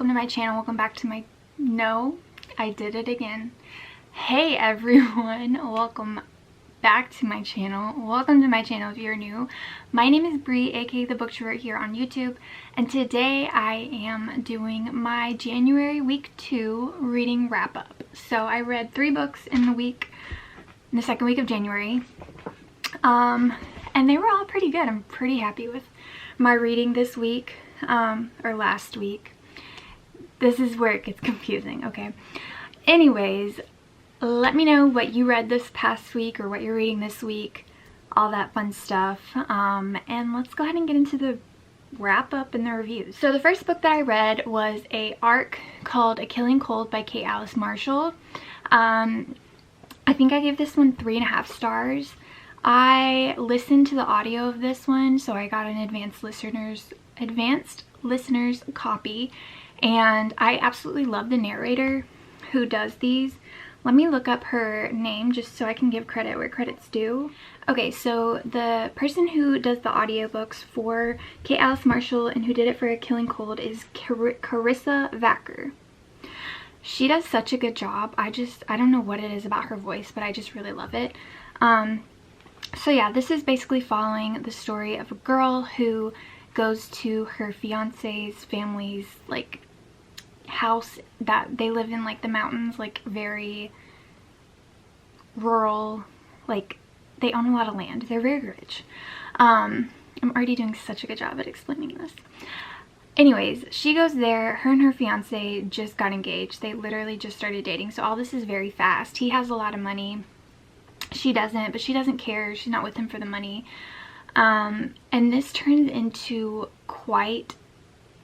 welcome to my channel. Welcome back to my... No, I did it again. Hey everyone, welcome back to my channel. Welcome to my channel if you're new. My name is Bree, aka The Booktrovert, here on YouTube, and today I am doing my January week 2 reading wrap up. So I read 3 books in the second week of January, and they were all pretty good. I'm pretty happy with my reading this week, or last week. This is where it gets confusing, okay? Anyways, let me know what you read this past week or what you're reading this week, all that fun stuff. And let's go ahead and get into the wrap up and the reviews. So the first book that I read was a arc called A Killing Cold by Kate Alice Marshall. I think I gave this one 3.5 stars. I listened to the audio of this one, so I got an advanced listeners copy, and I absolutely love the narrator who does these. Let me look up her name just so I can give credit where credit's due. Okay, so the person who does the audiobooks for Kate Alice Marshall and who did it for A Killing Cold is Carissa Vacker. She does such a good job. I don't know what it is about her voice, but I just really love it. So yeah, this is basically following the story of a girl who goes to her fiance's family's like house that they live in, like the mountains, like very rural, like they own a lot of land. They're very rich. I'm already doing such a good job at explaining this. Anyways, she goes there. Her and her fiance just got engaged. They literally just started dating, so all this is very fast. He has a lot of money. She doesn't, but she doesn't care. She's not with him for the money. And this turns into quite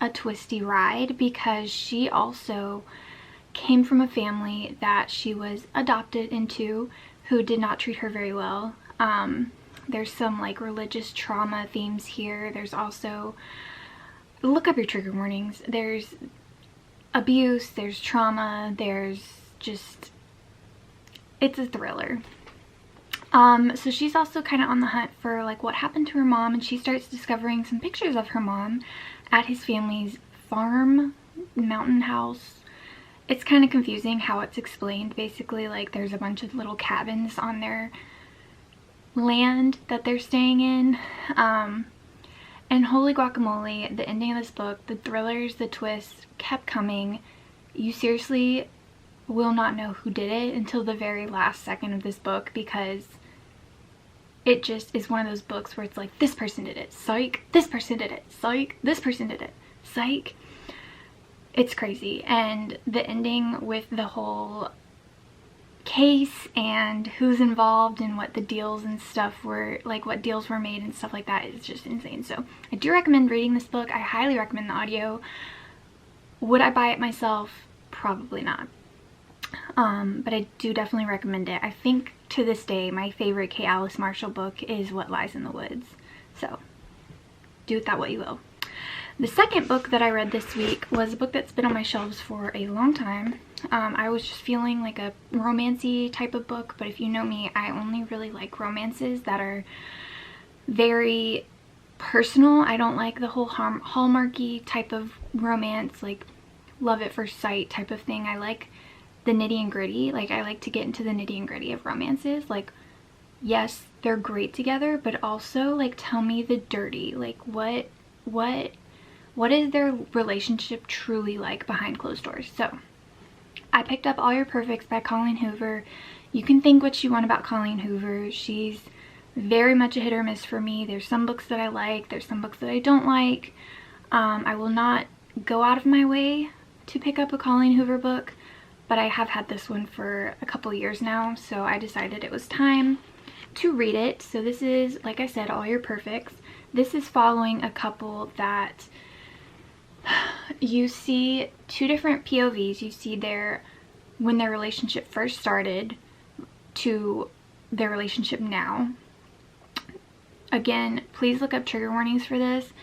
a twisty ride because she also came from a family that she was adopted into who did not treat her very well. There's some like religious trauma themes here. There's also, look up your trigger warnings. There's abuse, there's trauma, there's just, it's a thriller. So she's also kind of on the hunt for like what happened to her mom, and she starts discovering some pictures of her mom at his family's farm, mountain house. It's kind of confusing how it's explained. Basically, like there's a bunch of little cabins on their land that they're staying in. And holy guacamole, the ending of this book, the thrillers, the twists kept coming. You seriously will not know who did it until the very last second of this book, because it just is one of those books where it's like, this person did it, psych, this person did it, psych, this person did it, psych. It's crazy. And the ending with the whole case and who's involved and what the deals and stuff were, like what deals were made and stuff like that, is just insane. So I do recommend reading this book. I highly recommend the audio. Would I buy it myself? Probably not. But I do definitely recommend it. I think to this day my favorite Kate Alice Marshall book is What Lies in the Woods. So do with that what you will. The second book that I read this week was a book that's been on my shelves for a long time. I was just feeling like a romancy type of book, but if you know me, I only really like romances that are very personal. I don't like the whole Hallmarky type of romance, like love at first sight type of thing. I like the nitty and gritty. Like I like to get into the nitty and gritty of romances. Like, yes, they're great together, but also like tell me the dirty, like what is their relationship truly like behind closed doors. So I picked up All Your Perfects by Colleen Hoover. You can think what you want about Colleen Hoover. She's very much a hit or miss for me. There's some books that I like, there's some books that I don't like. I will not go out of my way to pick up a Colleen Hoover book, but I have had this one for a couple years now, so I decided it was time to read it. So this is, like I said, All Your Perfects. This is following a couple that you see 2 different POVs. You see when their relationship first started to their relationship now. Again, please look up trigger warnings for this.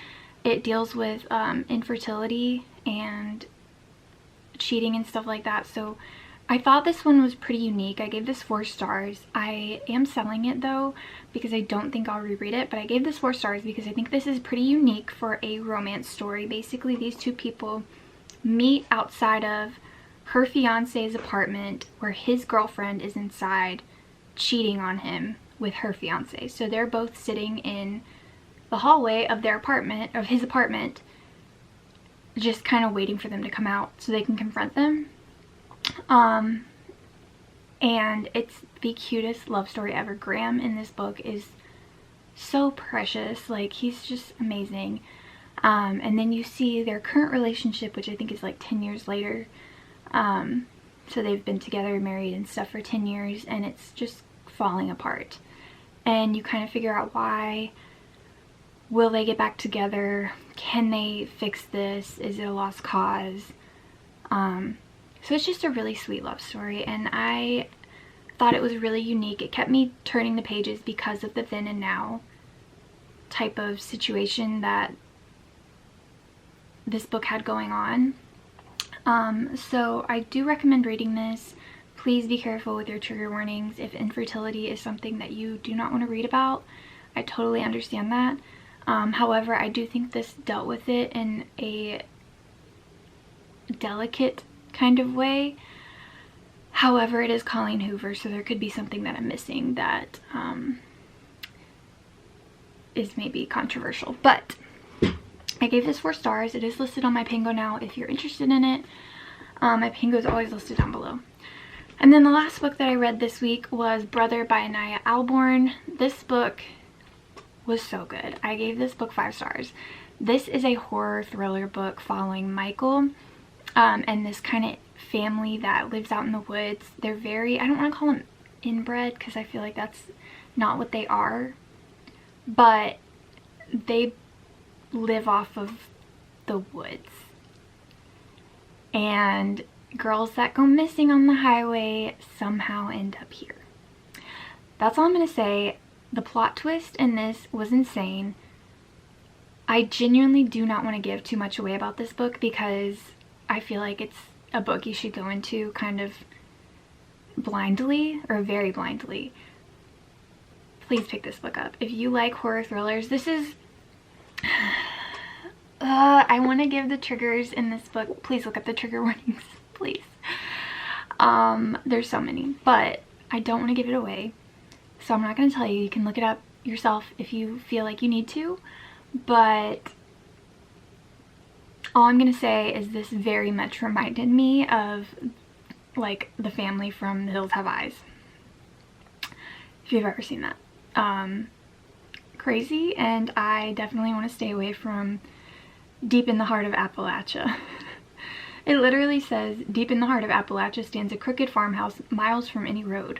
It deals with infertility and cheating and stuff like that, so I thought this one was pretty unique. I gave this 4 stars. I am selling it though because I don't think I'll reread it, but I gave this 4 stars because I think this is pretty unique for a romance story. Basically, these 2 people meet outside of her fiance's apartment where his girlfriend is inside cheating on him with her fiance. So they're both sitting in the hallway of their apartment, of his apartment, just kind of waiting for them to come out so they can confront them. And it's the cutest love story ever. Graham in this book is so precious. Like, he's just amazing. And then you see their current relationship, which I think is like 10 years later. So they've been together, married and stuff for 10 years, and it's just falling apart. And you kind of figure out why. Will they get back together? Can they fix this? Is it a lost cause? So it's just a really sweet love story, and I thought it was really unique. It kept me turning the pages because of the then and now type of situation that this book had going on. So I do recommend reading this. Please be careful with your trigger warnings. If infertility is something that you do not want to read about, I totally understand that. However, I do think this dealt with it in a delicate kind of way. However, it is Colleen Hoover, so there could be something that I'm missing that is maybe controversial. But I gave this 4 stars. It is listed on my Pango now if you're interested in it. My Pango is always listed down below. And then the last book that I read this week was Brother by Ania Ahlborn. This book was so good. I gave this book 5 stars. This is a horror thriller book following Michael and this kind of family that lives out in the woods. They're very, I don't want to call them inbred because I feel like that's not what they are, but they live off of the woods, and girls that go missing on the highway somehow end up here. That's all I'm gonna say. The plot twist in this was insane. I genuinely do not want to give too much away about this book because I feel like it's a book you should go into kind of blindly, or very blindly. Please pick this book up. If you like horror thrillers, this is... I want to give the triggers in this book. Please look up the trigger warnings, please. There's so many, but I don't want to give it away. So I'm not going to tell you. You can look it up yourself if you feel like you need to. But all I'm going to say is this very much reminded me of like the family from The Hills Have Eyes. If you've ever seen that. Crazy, and I definitely want to stay away from deep in the heart of Appalachia. It literally says, deep in the heart of Appalachia stands a crooked farmhouse miles from any road.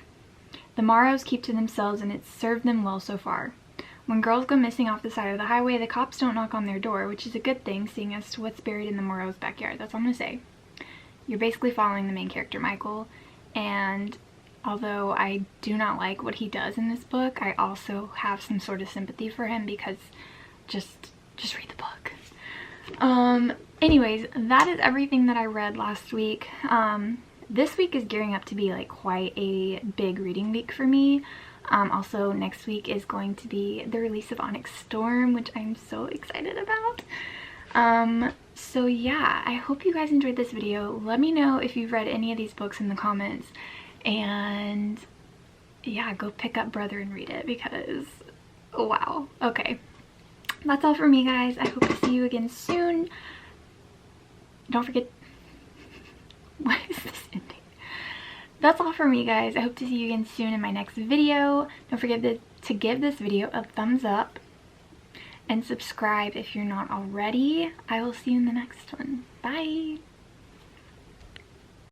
The Morrows keep to themselves and it's served them well so far. When girls go missing off the side of the highway, the cops don't knock on their door, which is a good thing seeing as to what's buried in the Morrows' backyard. That's all I'm going to say. You're basically following the main character, Michael, and although I do not like what he does in this book, I also have some sort of sympathy for him because just read the book. Anyways, that is everything that I read last week. This week is gearing up to be like quite a big reading week for me. Also next week is going to be the release of Onyx Storm, which I'm so excited about. So yeah, I hope you guys enjoyed this video. Let me know if you've read any of these books in the comments, and yeah, go pick up Brother and read it because wow. Okay, that's all for me, guys. I hope to see you again soon. Don't forget... Why is this ending? That's all for me, guys. I hope to see you again soon in my next video. Don't forget to give this video a thumbs up and subscribe if you're not already. I will see you in the next one. Bye!